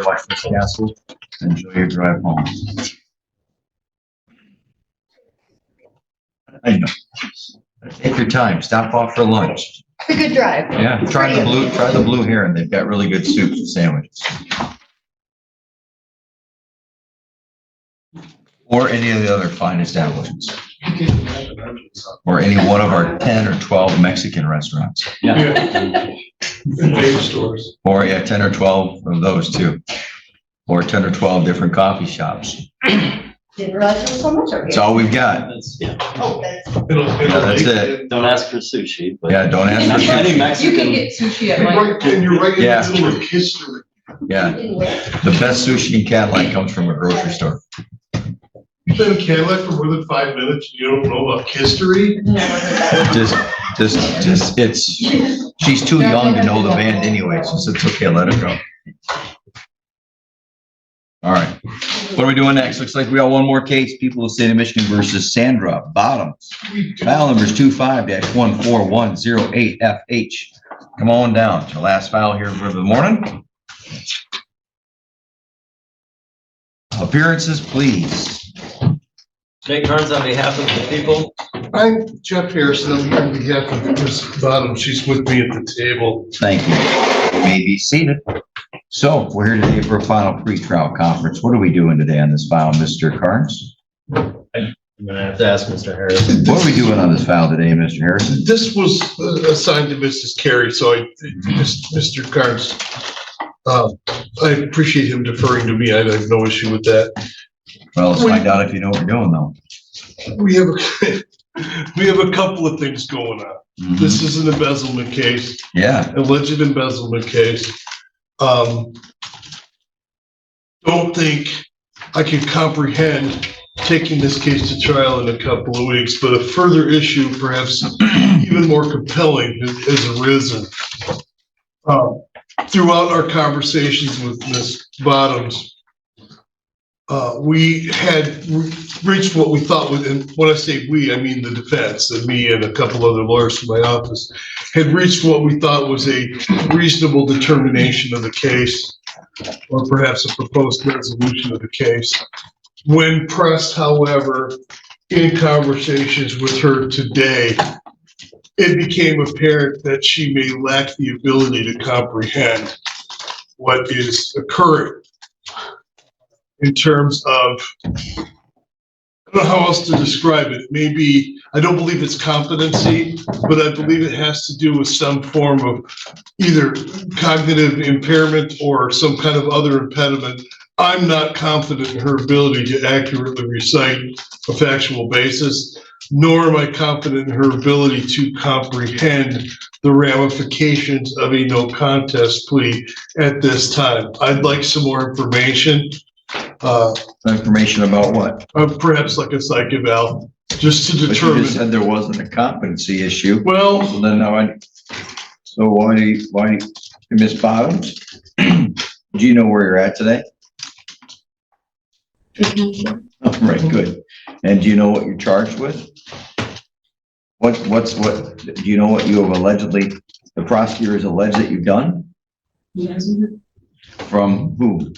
Watch this castle. Enjoy your drive home. I know. Take your time. Stop off for lunch. It's a good drive. Yeah, try the blue heron. They've got really good soups and sandwiches. Or any of the other fine establishments. Or any one of our 10 or 12 Mexican restaurants. Yeah. Vape stores. Or 10 or 12 of those too. Or 10 or 12 different coffee shops. Didn't realize there was so much over That's here. all we've got. Oh, that's. That's it. Don't ask for sushi, but. Yeah, don't ask for Any sushi. You Mexican. can get sushi at And my. you're right in Yeah. the middle of history. Yeah, the best sushi in Cadillac comes from a grocery store. You've been in Cadillac for more than 5 minutes, you don't know about history? She's too young to know the band anyway, so it's okay, let her go. All right, what are we doing next? Looks like we got one more case, People of the State of Michigan versus Sandra Bottoms. File numbers 25-14108FH. Come on down to the last file here for the morning. Appearances, please. Jake Carnes on behalf of the people. I'm Jeff Harrison, I'm here on behalf of Ms. Bottom, she's with me at the table. Thank you. You may be seated. So we're here today for a final pretrial conference. What are we doing today on this file, Mr. Carnes? I'm gonna have to ask Mr. Harrison. What are we doing on this file today, Mr. Harrison? This was assigned to Mrs. Carey, so Mr. Carnes, I appreciate him deferring to me, I have no issue with that. Well, let's find out if you know what you're doing, though. We have a couple of things going on. This is an embezzlement case. Yeah. Alleged embezzlement case. Don't think I can comprehend taking this case to trial in a couple of weeks, but a further issue, perhaps even more compelling, has arisen. Throughout our conversations with Ms. Bottoms, we had reached what we thought was, and when I say we, I mean the defense, and me and a couple other lawyers from my office, had reached what we thought was a reasonable determination of the case, or perhaps a proposed resolution of the case. When pressed, however, in conversations with her today, it became apparent that she may lack the ability to comprehend what is occurring in terms of, I don't know how else to describe it. Maybe, I don't believe it's competency, but I believe it has to do with some form of either cognitive impairment or some kind of other impediment. I'm not confident in her ability to accurately recite a factual basis, nor am I confident in her ability to comprehend the ramifications of a no contest plea at this time. I'd like some more information. Information about what? Perhaps like a psych eval, just to But you determine. just said there wasn't a competency issue. Well, So then now why do you, Ms. Bottoms? Do you know where you're at today? Oh, right, good. And do you know what you're charged with? What, do you know what you have allegedly, the prosecutor has alleged that you've done? Yes. From who?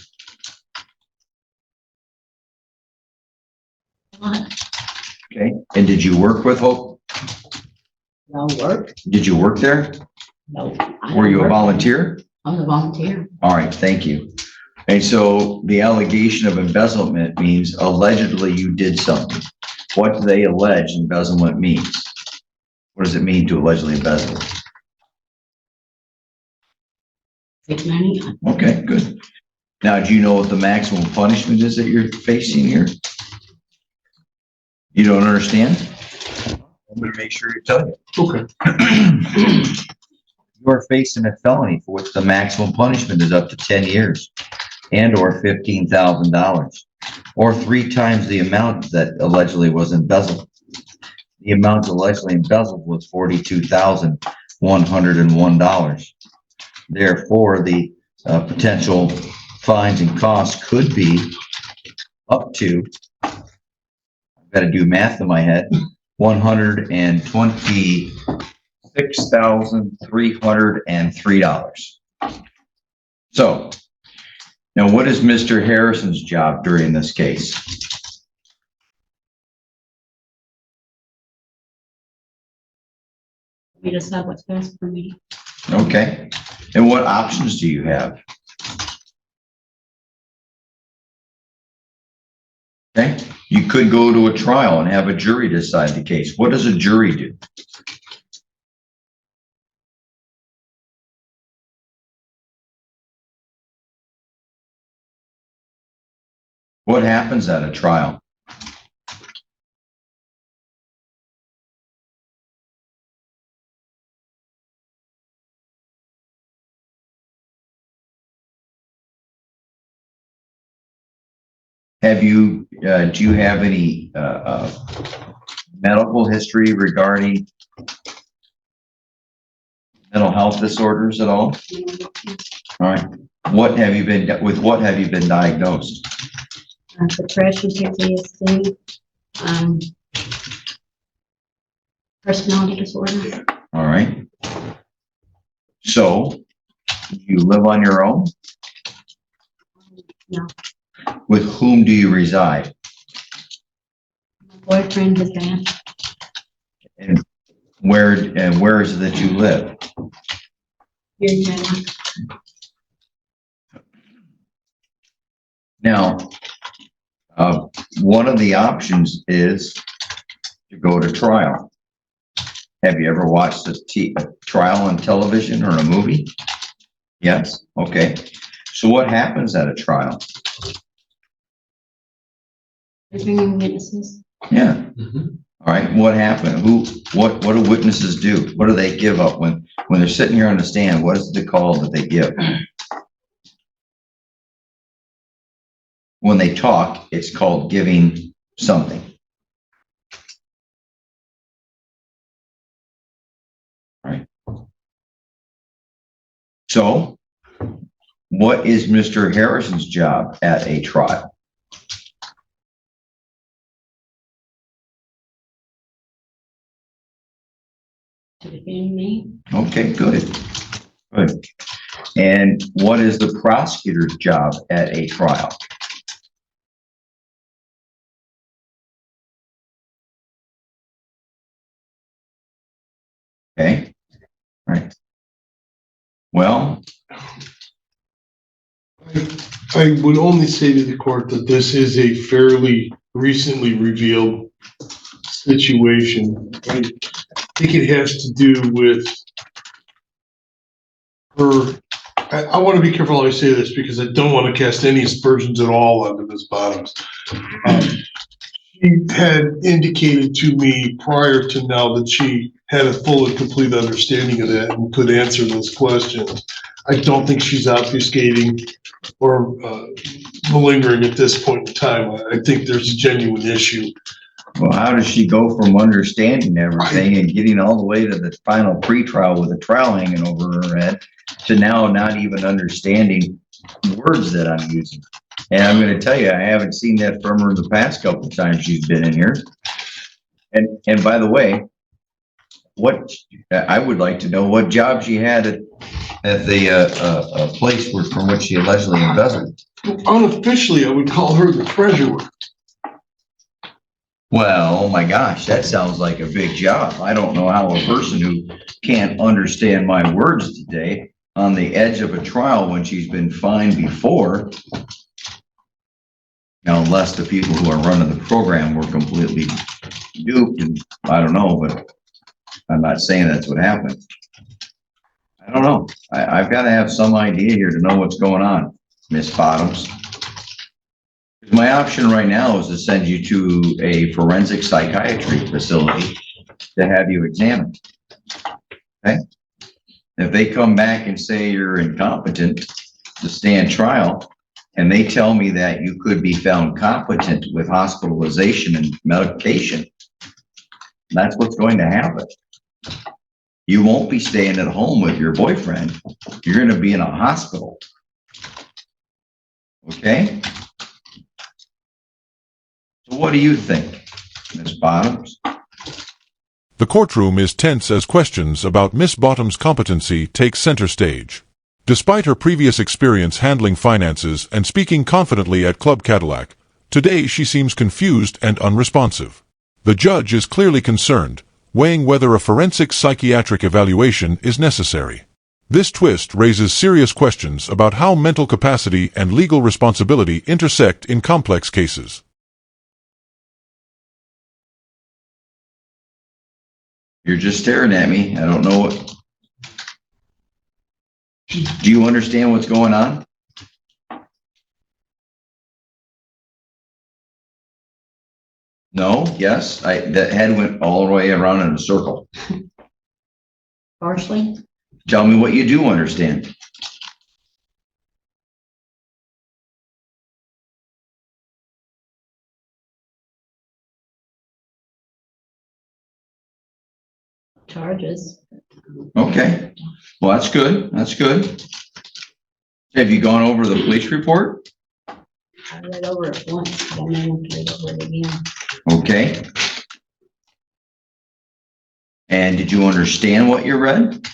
Okay, and did you work with Hope? No work? Did you work there? No. Were you a volunteer? I'm a volunteer. All right, thank you. And so the allegation of embezzlement means allegedly you did something. What do they allege embezzlement means? What does it mean to allegedly embezzle? Take money. Okay, good. Now, do you know what the maximum punishment is that you're facing here? You don't understand? I'm gonna make sure you tell you. okay. You are facing a felony for which the maximum punishment is up to 10 years and or $15,000 or 3 times the amount that allegedly was embezzled. The amount allegedly embezzled was $42,101. Therefore, the potential fines and costs could be up to, I've got to do math in my head, $126,303. So Now, what is Mr. Harrison's job during this case? We decide what's best for me. Okay. And what options do you have? Okay. You could go to a trial and have a jury decide the case. What does a jury do? What happens at a trial? Do you have any medical history regarding mental health disorders at all? All right. What have you been diagnosed? Depression, PTSD, personality disorder. All right. So, you live on your own? No. With whom do you reside? My boyfriend, his dad. And where is it that you live? Here in China. Now, one of the options is to go to trial. Have you ever watched a trial on television or a movie? Yes? Okay. So what happens at a trial? They're bringing witnesses. Yeah. All right. What happened? What do witnesses do? What do they give up when they're sitting here on the stand? What is the call that they give? When they talk, it's called giving something. Right. So, what is Mr. Harrison's job at a trial? To defend me. Okay, good. Good. And what is the prosecutor's job at a trial? Okay. All right. Well, I would only say to the court that this is a fairly recently revealed situation. I think it has to do with her. I want to be careful how I say this because I don't want to cast any aspersions at all onto Ms. Bottoms. She had indicated to me prior to now that she had a full and complete understanding of that and could answer those questions. I don't think she's obfuscating or malingering at this point in time. I think there's a genuine issue. well, how does she go from understanding everything and getting all the way to the final pretrial with a trial hanging over her head to now not even understanding words that I'm using? And I'm going to tell you, I haven't seen that from her the past couple of times she's been in here. And by the way, what I would like to know what job she had at the place from which she allegedly embezzled. Unofficially, I would call her the treasurer. Well, oh my gosh, that sounds like a big job. I don't know how a person who can't understand my words today on the edge of a trial when she's been fined before. Now, unless the people who are running the program were completely duped, and I don't know, but I'm not saying that's what happened. I don't know. I've got to have some idea here to know what's going on, Miss Bottoms. My option right now is to send you to a forensic psychiatry facility to have you examined. Okay? If they come back and say you're incompetent to stand trial, and they tell me that you could be found competent with hospitalization and medication, that's what's going to happen. You won't be staying at home with your boyfriend. You're going to be in a hospital. Okay? So what do you think, Ms. Bottoms? The courtroom is tense as questions about Miss Bottom's competency take center stage. Despite her previous experience handling finances and speaking confidently at Club Cadillac, today she seems confused and unresponsive. The judge is clearly concerned, weighing whether a forensic psychiatric evaluation is necessary. This twist raises serious questions about how mental capacity and legal responsibility intersect in complex cases. You're just staring at me. I don't know what. Do you understand what's going on? No? Yes? That head went all the way around in a circle. Partially. Tell me what you do understand. Charges. Okay. Well, that's good. That's good. Have you gone over the police report? I read over it once, but I may want to read over it again. Okay. And did you understand what you read?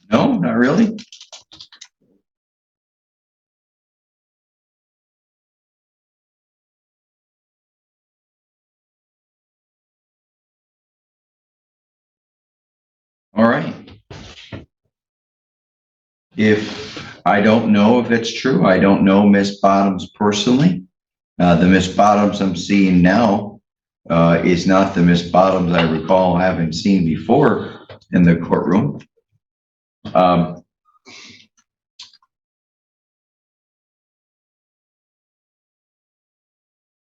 No, not really. All right. If I don't know if it's true, I don't know Miss Bottoms personally. The Miss Bottoms I'm seeing now is not the Miss Bottoms I recall having seen before in the courtroom.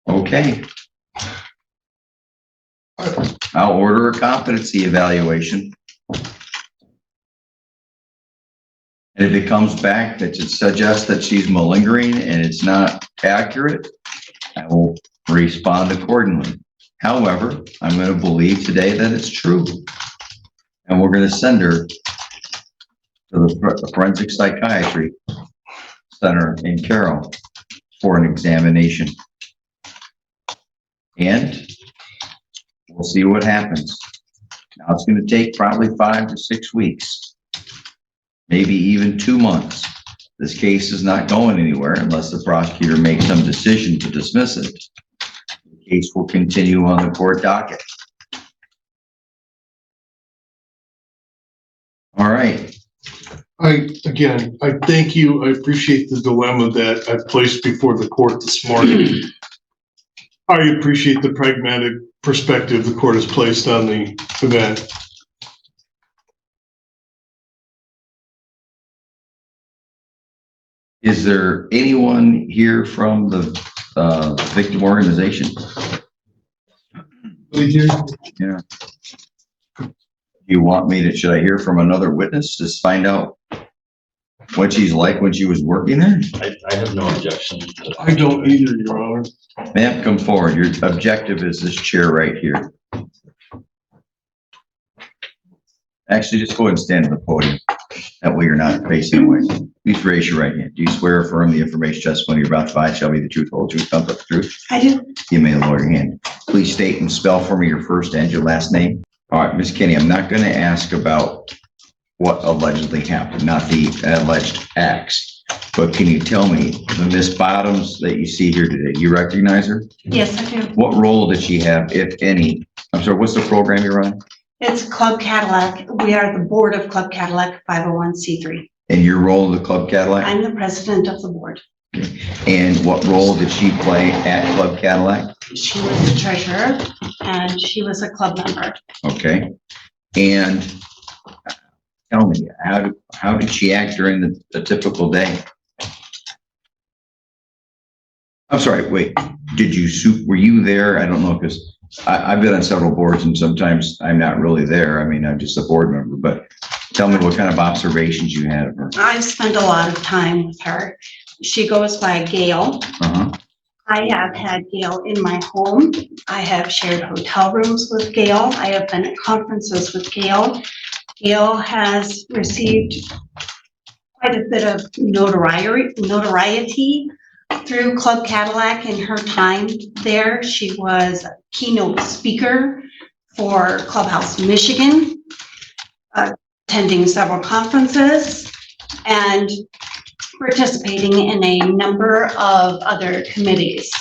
Okay. I'll order a competency evaluation. And if it comes back that it suggests that she's malingering and it's not accurate, I will respond accordingly. However, I'm going to believe today that it's true. And we're going to send her to the Forensic Psychiatry Center in Carroll for an examination. And we'll see what happens. Now it's going to take probably 5 to 6 weeks, maybe even 2 months. This case is not going anywhere unless the prosecutor makes some decision to dismiss it. The case will continue on the court docket. All right. I thank you. I appreciate the dilemma that I placed before the court this morning. I appreciate the pragmatic perspective the court has placed on the event. Is there anyone here from the victim organization? Yeah. Do you want me to, should I hear from another witness to find out what she's like when she was working there? I have no objection. I don't either, Your Honor. Ma'am, come forward. Your objective is this chair right here. Actually, just go ahead and stand at the podium. That way you're not facing away. Please raise your right hand. Do you swear or affirm the information testimony you're about to provide shall be the truth, whole truth, nothing but the truth? I do. You may lower your hand. Please state and spell for me your first and your last name. All right, Ms. Kinney, I'm not going to ask about what allegedly happened, not the alleged acts. But can you tell me, the Miss Bottoms that you see here today, you recognize her? Yes, I do. What role did she have, if any? I'm sorry, what's the program you're on? It's Club Cadillac. We are the board of Club Cadillac 501c3. And your role in the Club Cadillac? I'm the president of the board. And what role did she play at Club Cadillac? She was the treasurer and she was a club member. Okay. And tell me, how did she act during the typical day? I'm sorry, wait, were you there? I don't know, because I've been on several boards and sometimes I'm not really there. I mean, I'm just a board member, but tell me what kind of observations you had of her. I've spent a lot of time with her. She goes by Gail. Uh-huh. I have had Gail in my home. I have shared hotel rooms with Gail. I have been at conferences with Gail. Gail has received quite a bit of notoriety through Club Cadillac in her time there. She was a keynote speaker for Clubhouse Michigan. attending several conferences and participating in a number of other committees.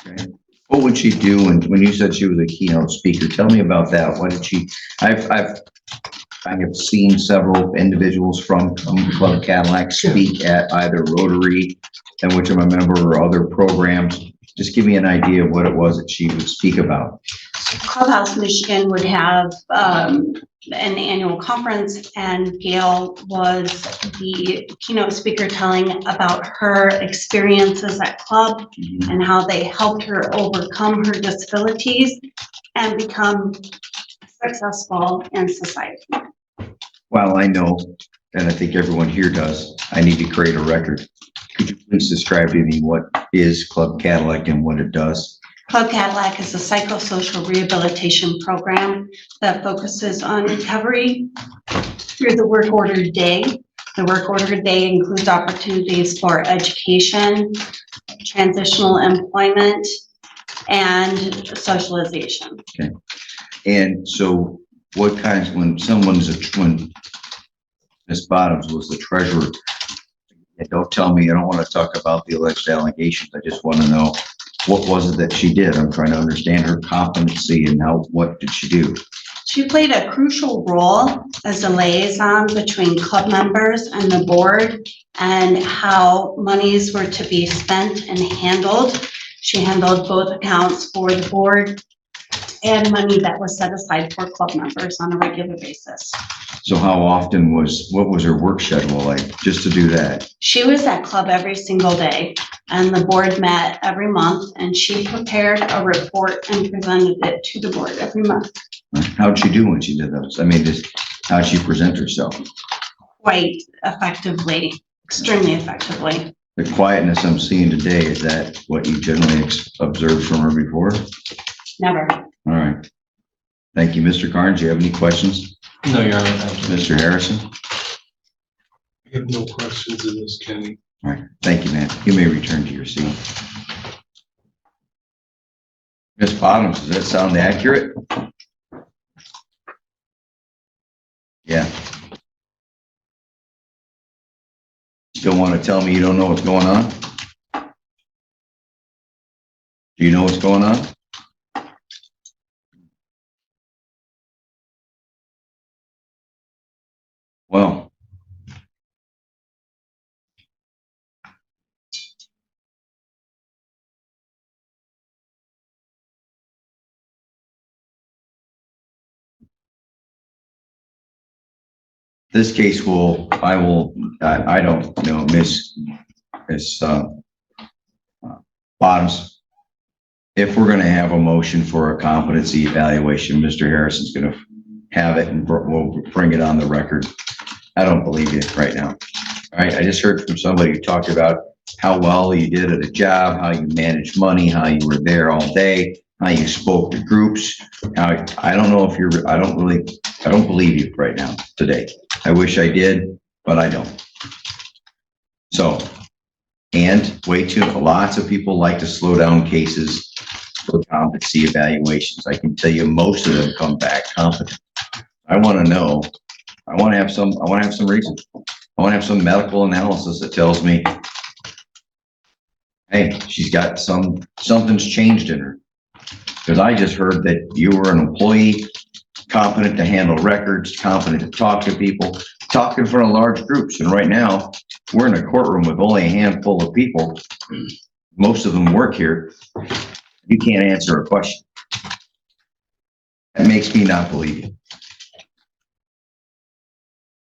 Okay. What would she do when you said she was a keynote speaker? Tell me about that. What did she, I have seen several individuals from Club Cadillac speak at either Rotary, in which I'm a member, or other programs. Just give me an idea of what it was that she would speak about. Clubhouse Michigan would have an annual conference, and Gail was the keynote speaker, telling about her experiences at club and how they helped her overcome her disabilities and become successful in society. Well, I know, and I think everyone here does, I need to create a record. Could you please describe to me what is Club Cadillac and what it does? Club Cadillac is a psychosocial rehabilitation program that focuses on recovery through the work order day. The work order day includes opportunities for education, transitional employment, and socialization. Okay. And so what kinds, when Ms. Bottoms was the treasurer, and don't tell me, I don't want to talk about the alleged allegations. I just want to know, what was it that she did? I'm trying to understand her competency and what did she do? She played a crucial role as a liaison between club members and the board, and how monies were to be spent and handled. She handled both accounts for the board and money that was set aside for club members on a regular basis. So how often what was her work schedule like just to do that? She was at club every single day, and the board met every month, and she prepared a report and presented it to the board every month. How'd she do when she did those? I mean, how'd she present herself? Quite effectively, extremely effectively. The quietness I'm seeing today, is that what you generally observed from her before? Never. All right. Thank you. Mr. Carnes, do you have any questions? No, Your Honor, thank you. Mr. Harrison? I have no questions in this, Kenny. All right. Thank you, man. You may return to your seat. Ms. Bottoms, does that sound accurate? Yeah. Still want to tell me you don't know what's going on? Do you know what's going on? Well, this case I don't know, Miss Bottoms, if we're going to have a motion for a competency evaluation, Mr. Harrison's going to have it and we'll bring it on the record. I don't believe you right now. All right. I just heard from somebody who talked about how well you did at a job, how you managed money, how you were there all day, how you spoke to groups. Now, I don't know if I don't believe you right now today. I wish I did, but I don't. So, and lots of people like to slow down cases for competency evaluations. I can tell you most of them come back competent. I want to know, I want to have some reason. I want to have some medical analysis that tells me, hey, she's got something's changed in her. Because I just heard that you were an employee, competent to handle records, competent to talk to people, talk in front of large groups. And right now, we're in a courtroom with only a handful of people. Most of them work here. You can't answer a question. That makes me not believe you.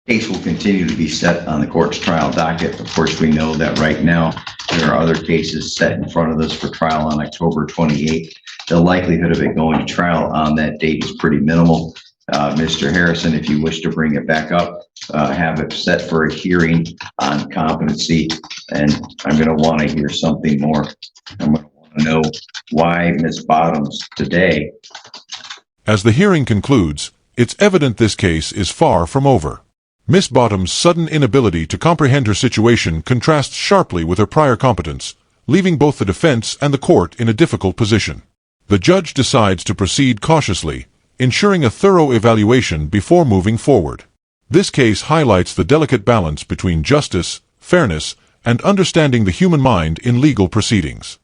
Case will continue to be set on the court's trial docket. Of course, we know that right now there are other cases set in front of us for trial on October 28th. The likelihood of it going to trial on that date is pretty minimal. Mr. Harrison, if you wish to bring it back up, have it set for a hearing on competency. And I'm going to want to hear something more. I'm going to want to know why Ms. Bottoms today. As the hearing concludes, it's evident this case is far from over. Miss Bottom's sudden inability to comprehend her situation contrasts sharply with her prior competence, leaving both the defense and the court in a difficult position. The judge decides to proceed cautiously, ensuring a thorough evaluation before moving forward. This case highlights the delicate balance between justice, fairness, and understanding the human mind in legal proceedings.